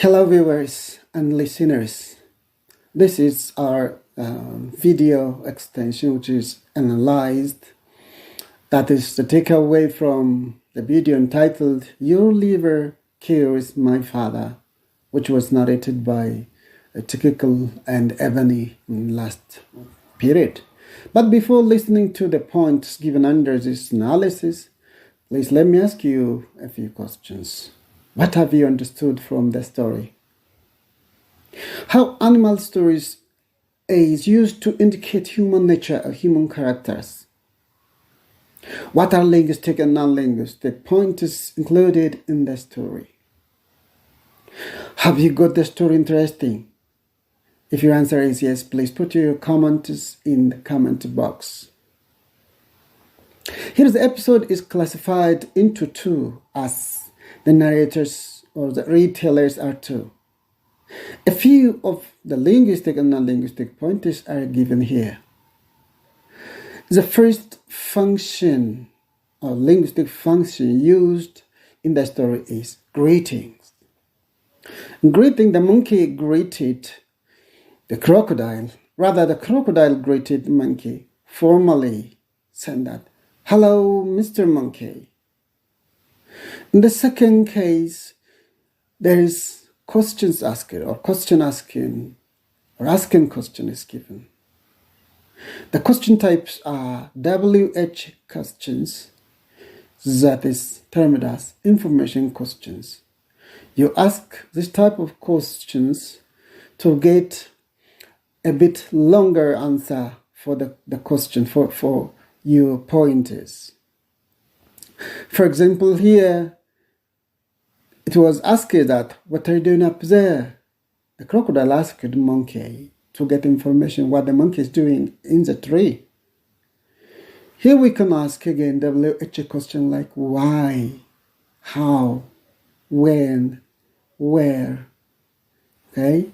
Hello viewers and listeners. This is our video extension which is analyzed. That is the takeaway from the video entitled Your Liver Cures My Father, which was narrated by Typical and Ebony in last period. But before listening to the points given under this analysis, please let me ask you a few questions. What have you understood from the story? How animal stories is used to indicate human nature or human characters? What are linguistic and non-linguistic pointers included in the story? Have you got the story interesting? If your answer is yes, please put your comments in the comment box. Here the episode is classified into two, as the narrators or the retailers are two. A few of the linguistic and non-linguistic pointers are given here. The first function or linguistic function used in the story is greetings. Greeting, the monkey greeted the crocodile. Rather, the crocodile greeted the monkey, formally saying that, "Hello, Mr. Monkey." In the second case, there is questions asked or question asking or asking question is given. The question types are WH questions, that is termed as information questions. You ask this type of questions to get a bit longer answer for the question for your pointers. For example, here it was asked that, "What are you doing up there?" The crocodile asked the monkey to get information what the monkey is doing in the tree. Here we can ask again WH question like why, how, when, where, okay,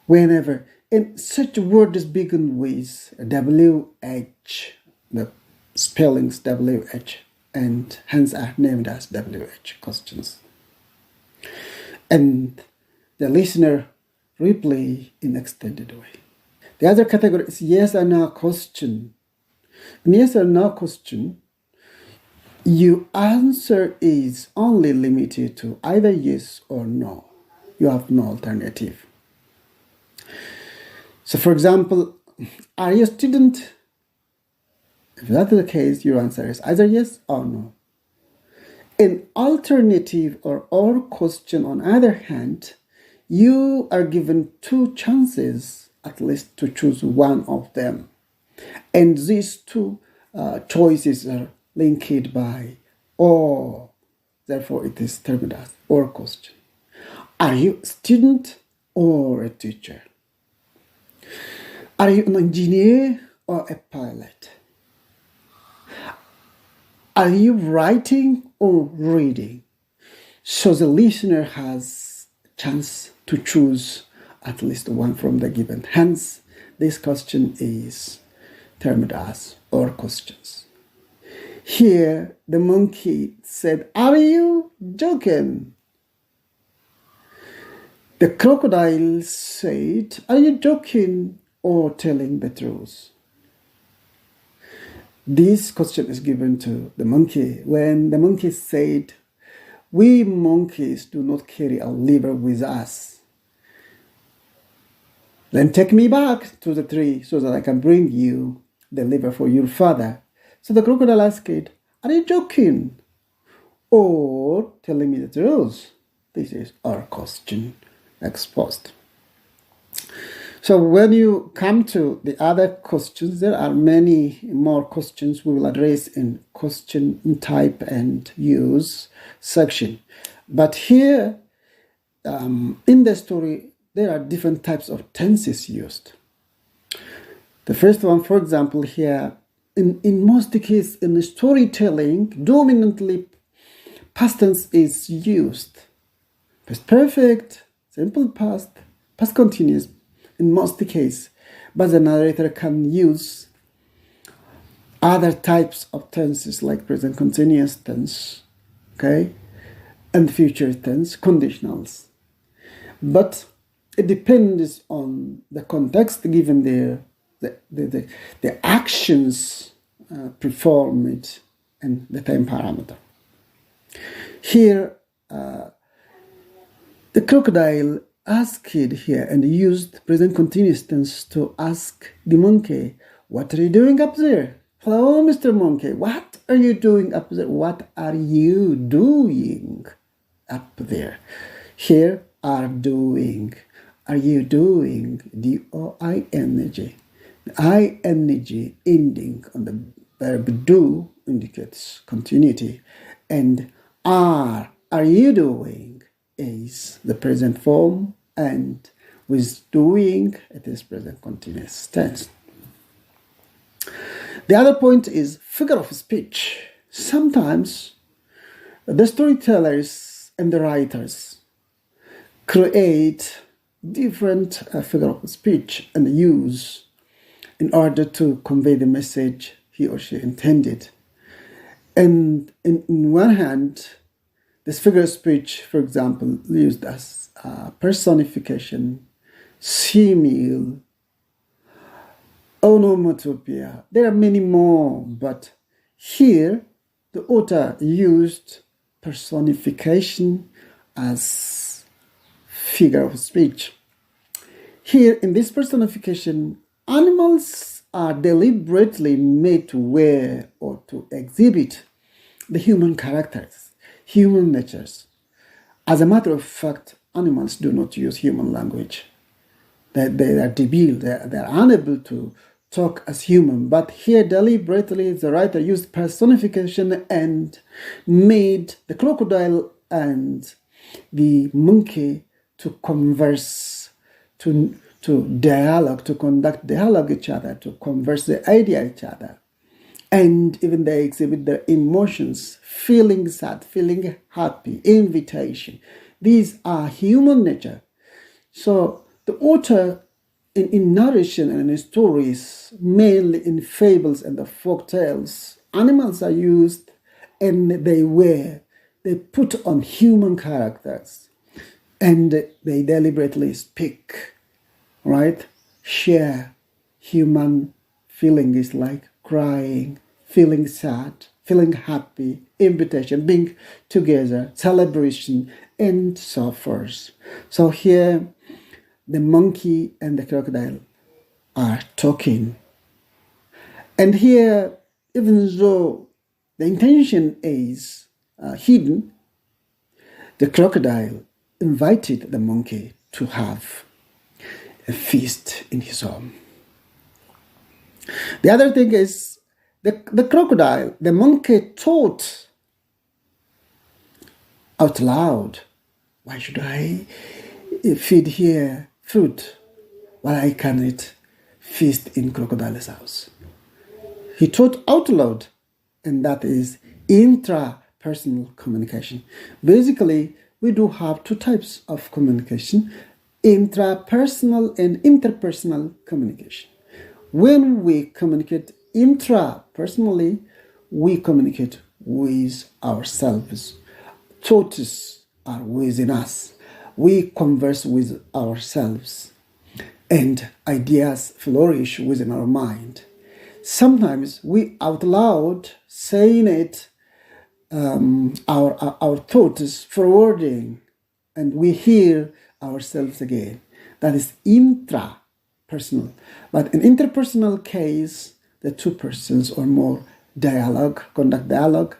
whenever. And such words begin with WH, the spellings WH, and hence are named as WH questions. And the listener reply in extended way. The other category is yes or no question. In yes or no question, your answer is only limited to either yes or no. You have no alternative. So for example, are you a student? If that is the case, your answer is either yes or no. An alternative or question, on the other hand, you are given two chances at least to choose one of them. And these two choices are linked by or. Therefore, it is termed as or question. Are you a student or a teacher? Are you an engineer or a pilot? Are you writing or reading? So the listener has a chance to choose at least one from the given. Hence, this question is termed as or questions. Here, the monkey said, "Are you joking?" The crocodile said, "Are you joking or telling the truth?" This question is given to the monkey when the monkey said, "We monkeys do not carry our liver with us. Then take me back to the tree so that I can bring you the liver for your father." So the crocodile asked, "Are you joking or telling me the truth?" This is our question exposed. So when you come to the other questions, there are many more questions we will address in question type and use section. But here in the story, there are different types of tenses used. The first one, for example, here, in most cases in storytelling, dominantly past tense is used. Past perfect, simple past, past continuous, in most cases, but the narrator can use other types of tenses like present continuous tense, okay, and future tense, conditionals. but it depends on the context given the actions performed and the time parameter. Here, the crocodile asked here and used present continuous tense to ask the monkey, "What are you doing up there?" "Hello, Mr. Monkey. What are you doing up there?" What are you doing up there? Here, are doing. Are you doing? D-O-I-N-G. The I-N-G ending on the verb do indicates continuity. And are you doing is the present form, and with doing, it is present continuous tense. The other point is figure of speech. Sometimes the storytellers and the writers create different figure of speech and use in order to convey the message he or she intended. And in one hand, this figure of speech, for example, used as personification, simile, onomatopoeia. There are many more, but here the author used personification as figure of speech. Here in this personification, animals are deliberately made to wear or to exhibit the human characters, human natures. As a matter of fact, animals do not use human language. They are debil, they are unable to talk as human. But here deliberately the writer used personification and made the crocodile and the monkey to converse, to dialogue, to conduct dialogue each other, to converse the idea each other. And even they exhibit their emotions, feeling sad, feeling happy, invitation. These are human nature. So the author in narration and in stories, mainly in fables and the folk tales, animals are used and they put on human characters and they deliberately speak, right? Share human feeling is like crying, feeling sad, feeling happy, invitation, being together, celebration, and so forth. So here, the monkey and the crocodile are talking. And here, even though the intention is hidden, the crocodile invited the monkey to have a feast in his home. The other thing is the crocodile, the monkey thought out loud, "Why should I feed here fruit while I cannot feast in crocodile's house?" He thought out loud, and that is intrapersonal communication. Basically, we do have two types of communication: intrapersonal and interpersonal communication. When we communicate intrapersonally, we communicate with ourselves. Thoughts are within us. We converse with ourselves, and ideas flourish within our mind. Sometimes we out loud saying it, our thoughts forwarding, and we hear ourselves again. That is intrapersonal. But in interpersonal case, the two persons or more conduct dialogue,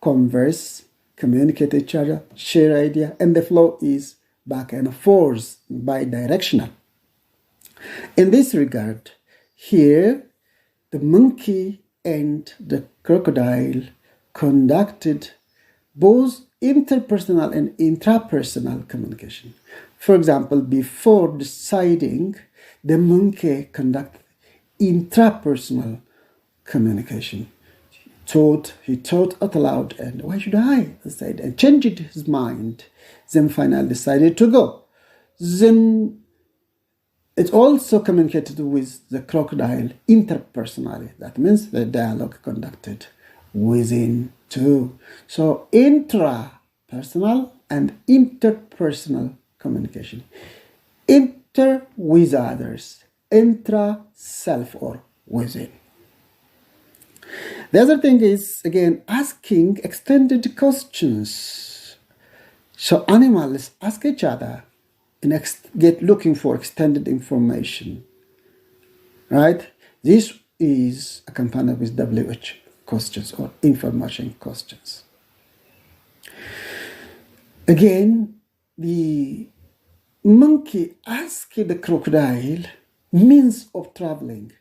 converse, communicate each other, share idea, and the flow is back and forth, bi-directional. In this regard, here, the monkey and the crocodile conducted both interpersonal and intrapersonal communication. For example, before deciding, the monkey conducted intrapersonal communication. He thought out loud, and "Why should I?" said, and changed his mind. Then finally decided to go. Then it also communicated with the crocodile interpersonally. That means the dialogue conducted within two. So intrapersonal and interpersonal communication. Inter with others, intra self or within. The other thing is, again, asking extended questions. So animals ask each other and get looking for extended information, right? This is accompanied with WH questions or information questions. Again, the monkey asked the crocodile means of traveling,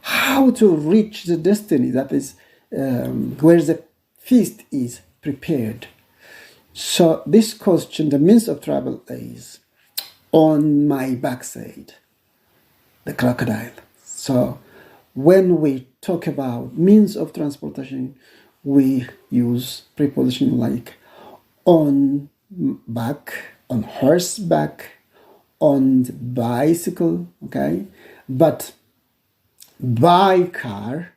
how to reach the destiny, that is where the feast is prepared. So this question, the means of travel, is on my backside, the crocodile. So when we talk about means of transportation, we use preposition like on back, on horseback, on the bicycle, okay? But by car,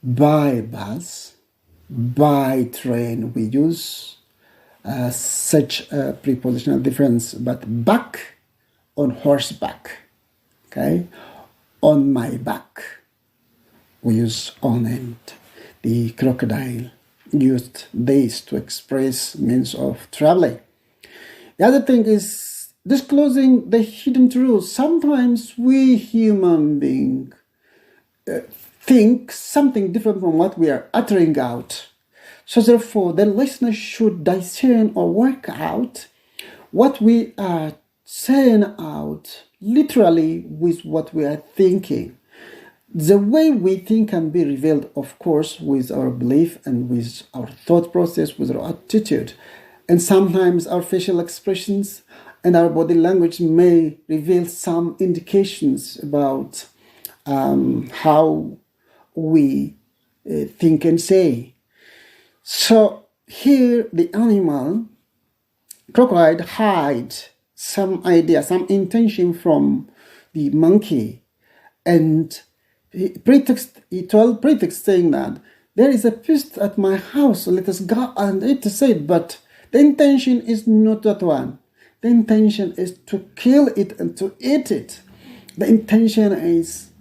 by bus, by train, we use such a prepositional difference, but back, on horseback, okay? On my back, we use on, and the crocodile used this to express means of traveling. The other thing is disclosing the hidden truth. Sometimes we human beings think something different from what we are uttering out. So therefore, the listener should discern or work out what we are saying out literally with what we are thinking. The way we think can be revealed, of course, with our belief and with our thought process, with our attitude. And sometimes our facial expressions and our body language may reveal some indications about how we think and say. So here the animal, crocodile, hides some idea, some intention from the monkey, and he told pretext saying that there is a feast at my house, so let us go and eat it. But the intention is not that one. The intention is to kill it and to eat it. The intention is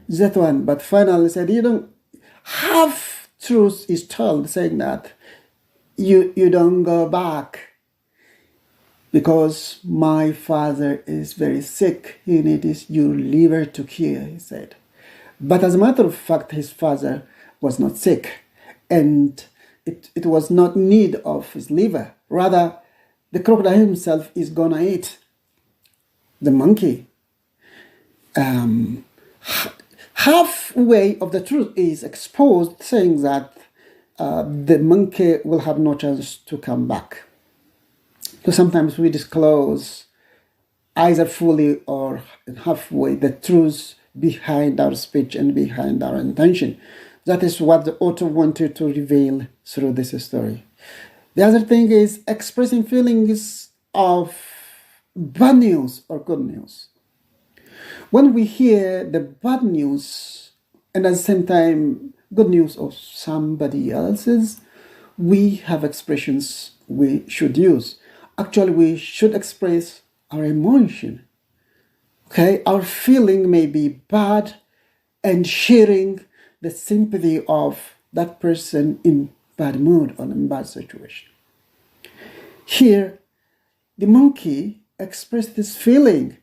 that one. But finally said, you don't, half truth is told, saying that you don't go back because my father is very sick. He needs your liver to cure, he said. But as a matter of fact, his father was not sick, and it was not need of his liver. Rather, the crocodile himself is gonna eat the monkey. Halfway of the truth is exposed, saying that the monkey will have no chance to come back. So sometimes we disclose either fully or halfway the truth behind our speech and behind our intention. That is what the author wanted to reveal through this story. The other thing is expressing feelings of bad news or good news. When we hear the bad news and at the same time good news of somebody else's, we have expressions we should use. Actually, we should express our emotion. Okay, our feeling may be bad, and sharing the sympathy of that person in bad mood or in bad situation. Here, the monkey expressed this feeling,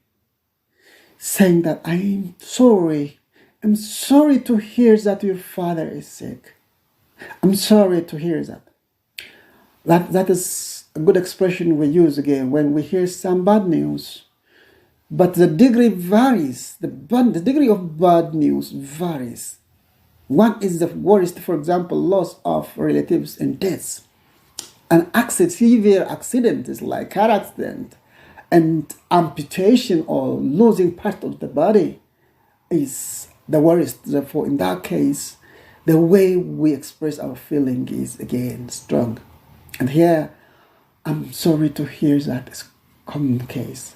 saying that I'm sorry to hear that your father is sick. I'm sorry to hear that. That is a good expression we use again when we hear some bad news. But the degree varies. The degree of bad news varies. One is the worst, for example, loss of relatives and deaths. An accident, severe accident is like car accident, and amputation or losing part of the body is the worst. Therefore, in that case, the way we express our feeling is again strong. And here, I'm sorry to hear that is a common case.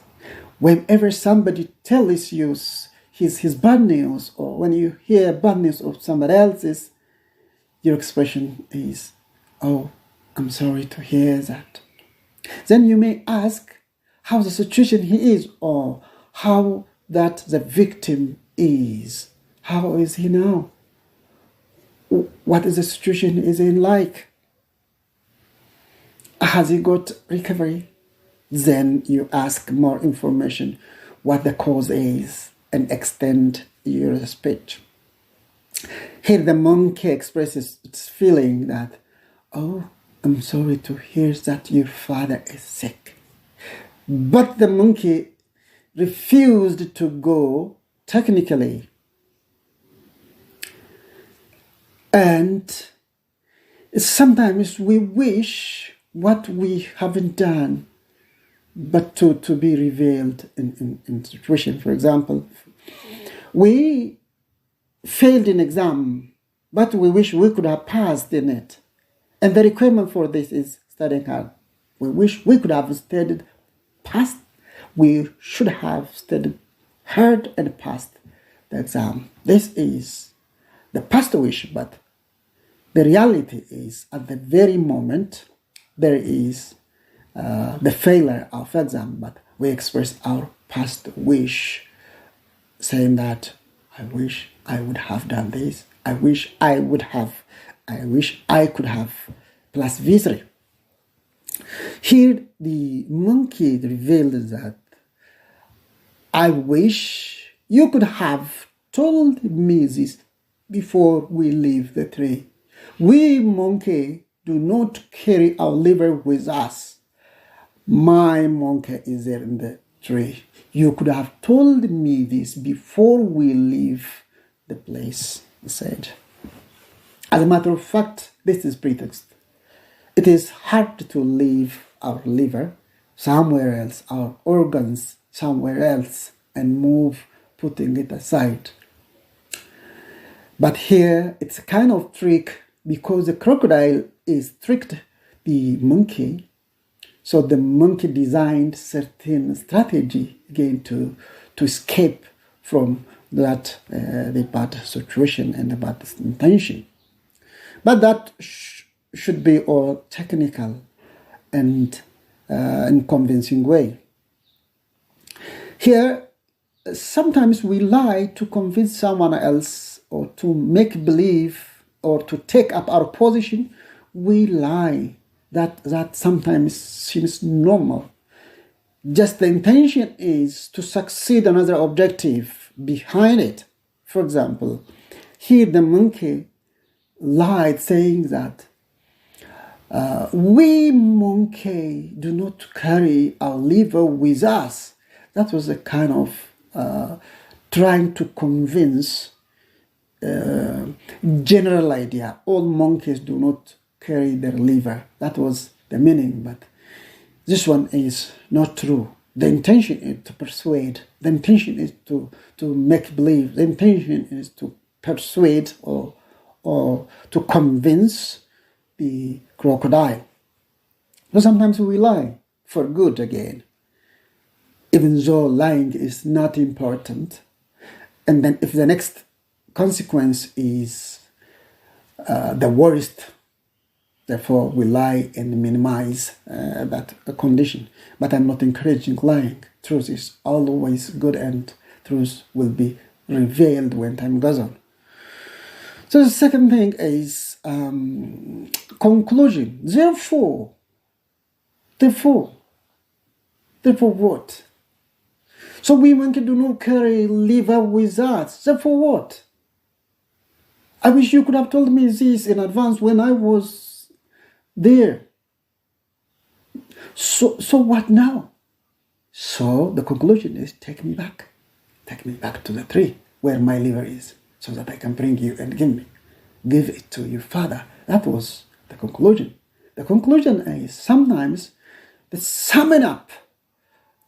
Whenever somebody tells you his bad news, or when you hear bad news of somebody else's, your expression is, oh, I'm sorry to hear that. Then you may ask, how the situation he is, or how that the victim is. How is he now? What is the situation is in like? Has he got recovery? Then you ask more information, what the cause is, and extend your speech. Here the monkey expresses its feeling that, oh, I'm sorry to hear that your father is sick. But the monkey refused to go technically. And sometimes we wish what we haven't done, but to be revealed in situation. For example, we failed in exam, but we wish we could have passed in it. And the requirement for this is studying hard. We wish we could have studied past. We should have studied hard and passed the exam. This is the past wish, but the reality is at the very moment there is the failure of exam, but we express our past wish, saying that I wish I would have done this. I wish I could have plus V3. Here the monkey revealed that I wish you could have told me this before we leave the tree. We monkey do not carry our liver with us. My monkey is there in the tree. You could have told me this before we leave the place, he said. As a matter of fact, this is pretext. It is hard to leave our liver somewhere else, our organs somewhere else, and move, putting it aside. But here it's a kind of trick, because the crocodile is tricked the monkey. So the monkey designed certain strategy again to escape from that the bad situation and the bad intention. But that should be all technical and in convincing way. Here, sometimes we lie to convince someone else, or to make believe, or to take up our position. We lie. That sometimes seems normal. Just the intention is to succeed another objective behind it. For example, here the monkey lied, saying that we monkey do not carry our liver with us. That was a kind of trying to convince general idea. All monkeys do not carry their liver. That was the meaning, but this one is not true. The intention is to persuade. The intention is to make believe. The intention is to persuade or to convince the crocodile. So sometimes we lie for good again, even though lying is not important. And then if the next consequence is the worst, therefore we lie and minimize that condition. But I'm not encouraging lying. Truth is always good, and truth will be revealed when time goes on. So the second thing is conclusion. Therefore what? So we monkey do not carry liver with us. Therefore what? I wish you could have told me this in advance when I was there. So what now? So the conclusion is, take me back to the tree where my liver is, so that I can bring you and give it to your father. That was the conclusion. The conclusion is sometimes the summing up,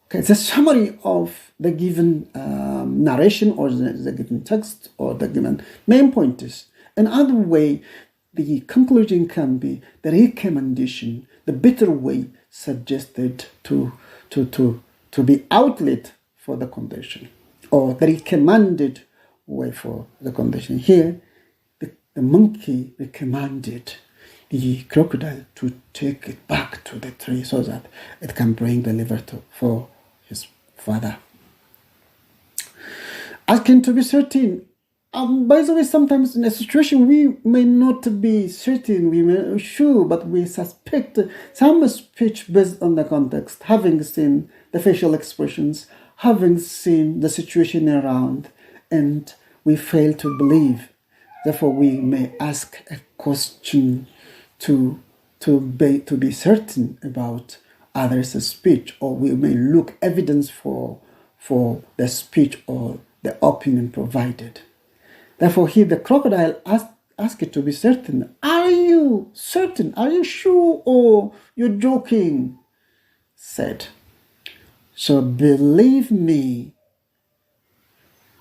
the summary of the given narration, or the given text, or the given main pointers. Another way, the conclusion can be the recommendation, the better way suggested to be outlet for the condition, or the recommended way for the condition. Here, the monkey recommended the crocodile to take it back to the tree so that it can bring the liver for his father. Asking to be certain. By the way, sometimes in a situation we may not be certain, we may be sure, but we suspect some speech based on the context, having seen the facial expressions, having seen the situation around, and we fail to believe. Therefore, we may ask a question to be certain about others' speech, or we may look evidence for the speech or the opinion provided. Therefore, here the crocodile asked it to be certain. Are you certain? Are you sure, or you're joking? Said. So believe me,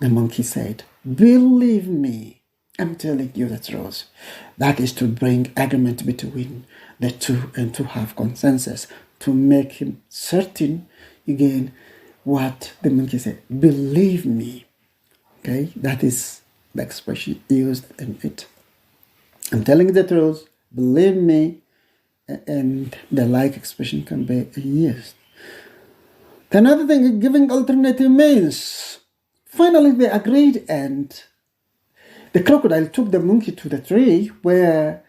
the monkey said. Believe me, I'm telling you the truth. That is to bring agreement between the two and to have consensus, to make him certain again what the monkey said. Believe me. Okay, that is the expression used in it. I'm telling the truth, believe me, and the like expression can be used. Another thing, giving alternative means. Finally, they agreed, and the crocodile took the monkey to the tree where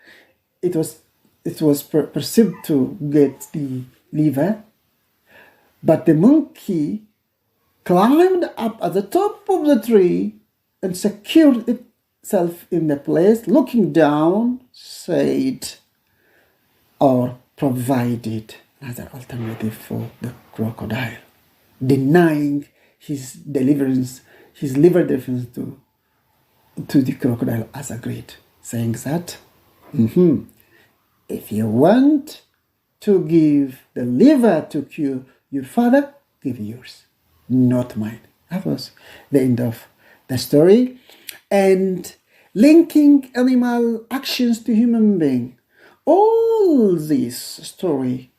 it was perceived to get the liver, but the monkey climbed up at the top of the tree and secured itself in the place, looking down, said, or provided another alternative for the crocodile, denying his liver deliverance to the crocodile as agreed, saying that, if you want to give the liver to cure your father, give yours, not mine. That was the end of the story. And linking animal actions to human being. All this story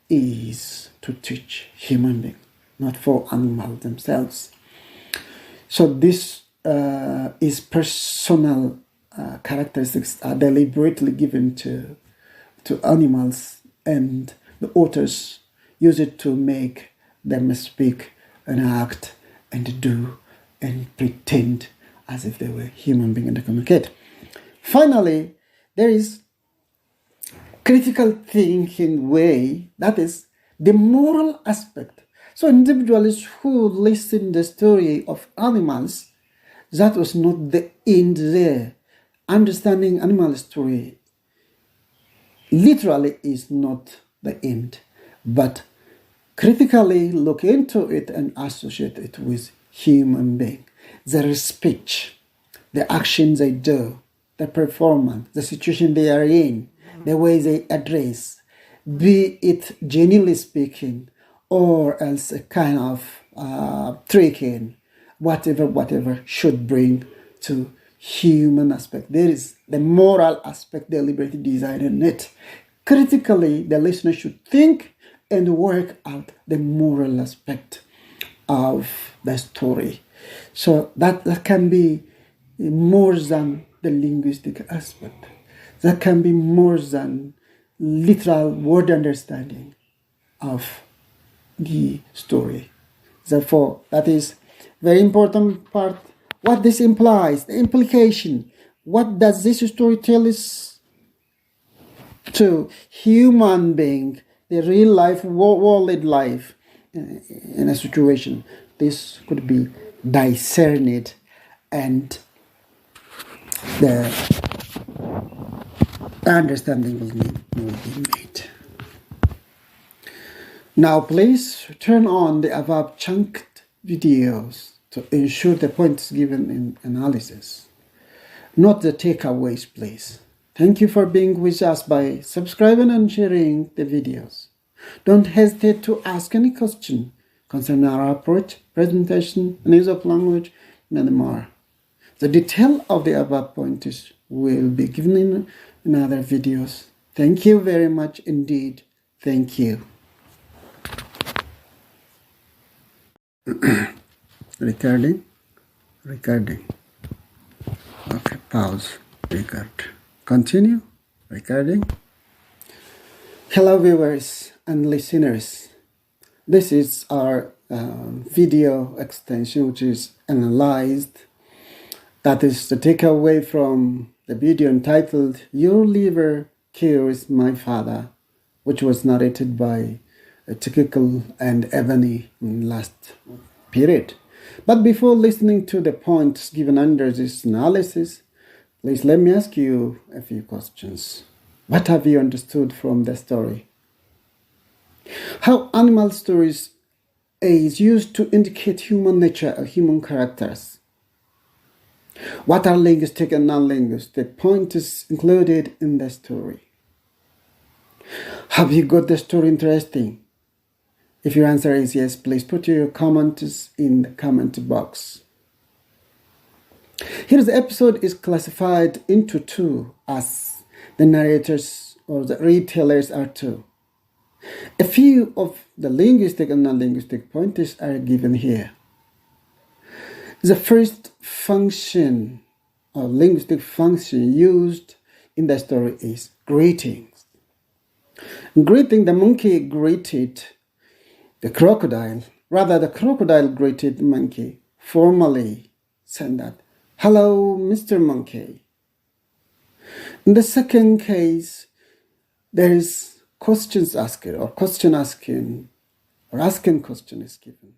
is to teach human beings, not for animals themselves. So this is personal characteristics are deliberately given to animals, and the authors use it to make them speak and act and do and pretend as if they were human beings and communicate. Finally, there is critical thinking way, that is the moral aspect. So individuals who listen the story of animals, that was not the end there. Understanding animal story literally is not the end, but critically look into it and associate it with human being. Their speech, the actions they do, the performance, the situation they are in, the way they address, be it genuinely speaking or else a kind of tricking, whatever should bring to human aspect. There is the moral aspect deliberately designed in it. Critically, the listener should think and work out the moral aspect of the story. So that can be more than the linguistic aspect. That can be more than literal word understanding of the story. Therefore, that is very important part. What this implies, the implication. What does this story tell us to human being, the real life, world life in a situation? This could be discerned and the understanding will be made. Now please turn on the above chunked videos to ensure the points given in analysis, not the takeaways, please. Thank you for being with us by subscribing and sharing the videos. Don't hesitate to ask any question concerning our approach, presentation, use of language, and more. The detail of the above pointers will be given in other videos. Thank you very much indeed. Thank you. Recording. Okay, pause. Record. Continue. Recording. Hello viewers and listeners. This is our video extension which is analyzed. That is the takeaway from the video entitled Your Liver Cures My Father, which was narrated by Tikikul and Ebony in last period. But before listening to the points given under this analysis, please let me ask you a few questions. What have you understood from the story? How animal stories is used to indicate human nature or human characters? What are linguistic and non-linguistic pointers included in the story? Have you got the story interesting? If your answer is yes, please put your comments in the comment box. Here the episode is classified into two as the narrators or the retailers are two. A few of the linguistic and non-linguistic pointers are given here. The first function or linguistic function used in the story is greetings. Greeting, the monkey greeted the crocodile. Rather, the crocodile greeted the monkey, formally said that, "Hello, Mr. Monkey." In the second case, there is questions asked or question asking or asking question is given.